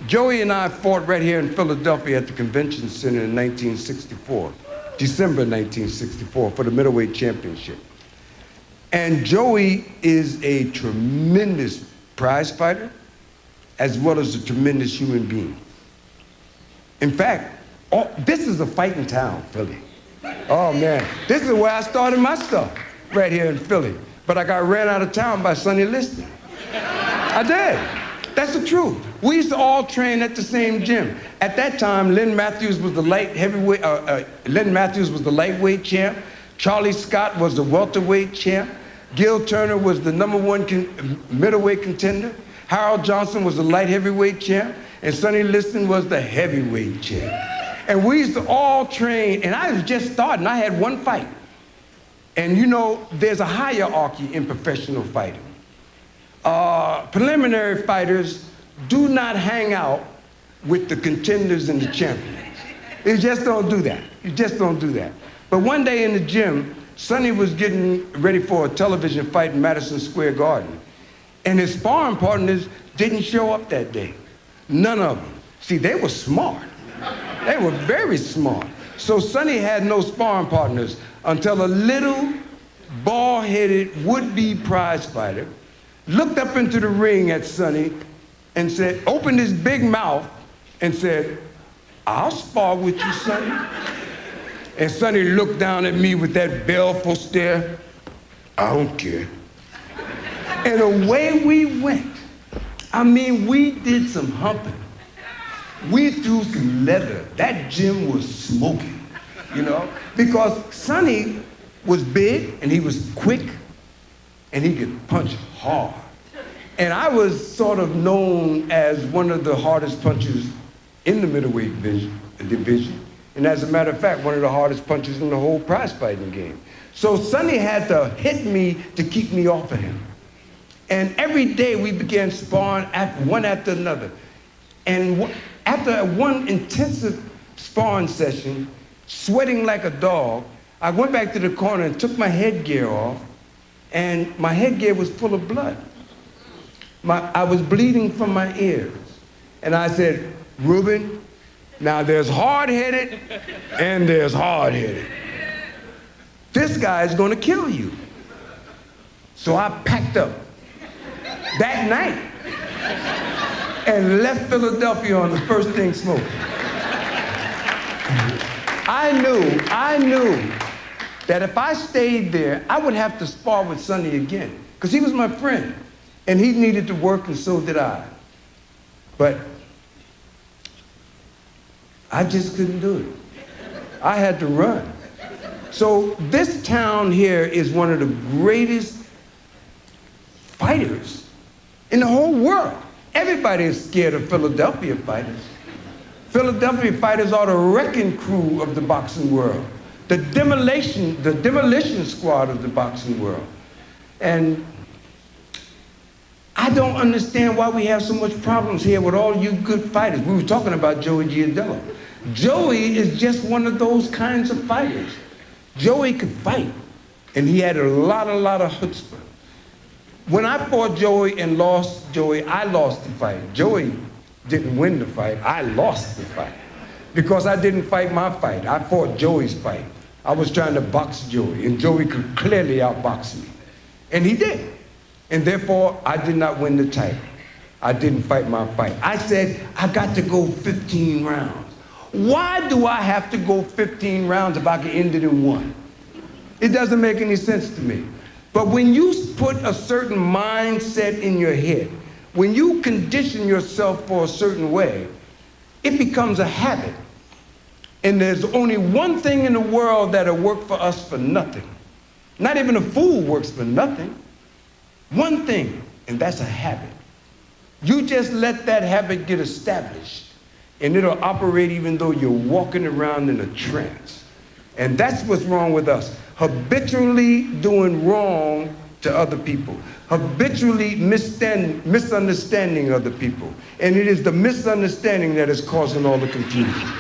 Joey and I fought right here in Philadelphia at the Convention Center in 1964, December 1964, for the middleweight championship. And Joey is a tremendous prize fighter, as well as a tremendous human being. In fact, this is a fighting town, Philly. Oh man, this is where I started my stuff, right here in Philly. But I got ran out of town by Sonny Liston. I did. That's the truth. We used to all train at the same gym. At that time, Len Matthews was the lightweight champ. Charlie Scott was the welterweight champ. Gil Turner was the #1 middleweight contender. Harold Johnson was the light heavyweight champ. And Sonny Liston was the heavyweight champ. And we used to all train, and I was just starting. I had one fight. And you know, there's a hierarchy in professional fighting. Preliminary fighters do not hang out with the contenders and the champions. You just don't do that. You just don't do that. But one day in the gym, Sonny was getting ready for a television fight in Madison Square Garden. And his sparring partners didn't show up that day. None of them. See, they were smart. They were very smart. So Sonny had no sparring partners until a little bald-headed would-be prize fighter looked up into the ring at Sonny and said, opened his big mouth and said, "I'll spar with you, Sonny." And Sonny looked down at me with that baleful stare. "I don't care." And away we went. I mean, we did some humping. We threw some leather. That gym was smoking, you know? Because Sonny was big and he was quick and he could punch hard. And I was sort of known as one of the hardest punchers in the middleweight division. And as a matter of fact, one of the hardest punchers in the whole prize fighting game. So Sonny had to hit me to keep me off of him. And every day we began sparring one after another. And after one intensive sparring session, sweating like a dog, I went back to the corner and took my headgear off, and my headgear was full of blood. I was bleeding from my ears. And I said, "Rubin, now there's hard-headed and there's hard-headed. This guy is gonna kill you." So I packed up that night and left Philadelphia on the first thing smoking. I knew that if I stayed there, I would have to spar with Sonny again, because he was my friend, and he needed to work, and so did I. But I just couldn't do it. I had to run. So this town here is one of the greatest fighters in the whole world. Everybody is scared of Philadelphia fighters. Philadelphia fighters are the wrecking crew of the boxing world, the demolition squad of the boxing world. And I don't understand why we have so much problems here with all you good fighters. We were talking about Joey Giardello. Joey is just one of those kinds of fighters. Joey could fight, and he had a lot of chutzpah. When I fought Joey and lost Joey, I lost the fight. Joey didn't win the fight, I lost the fight. Because I didn't fight my fight, I fought Joey's fight. I was trying to box Joey, and Joey could clearly outbox me. And he did. And therefore, I did not win the title. I didn't fight my fight. I said, I got to go 15 rounds. Why do I have to go 15 rounds if I can end it in one? It doesn't make any sense to me. But when you put a certain mindset in your head, when you condition yourself for a certain way, it becomes a habit. And there's only one thing in the world that'll work for us for nothing. Not even a fool works for nothing. One thing, and that's a habit. You just let that habit get established, and it'll operate even though you're walking around in a trance. And that's what's wrong with us. Habitually doing wrong to other people. Habitually misunderstanding other people. And it is the misunderstanding that is causing all the confusion.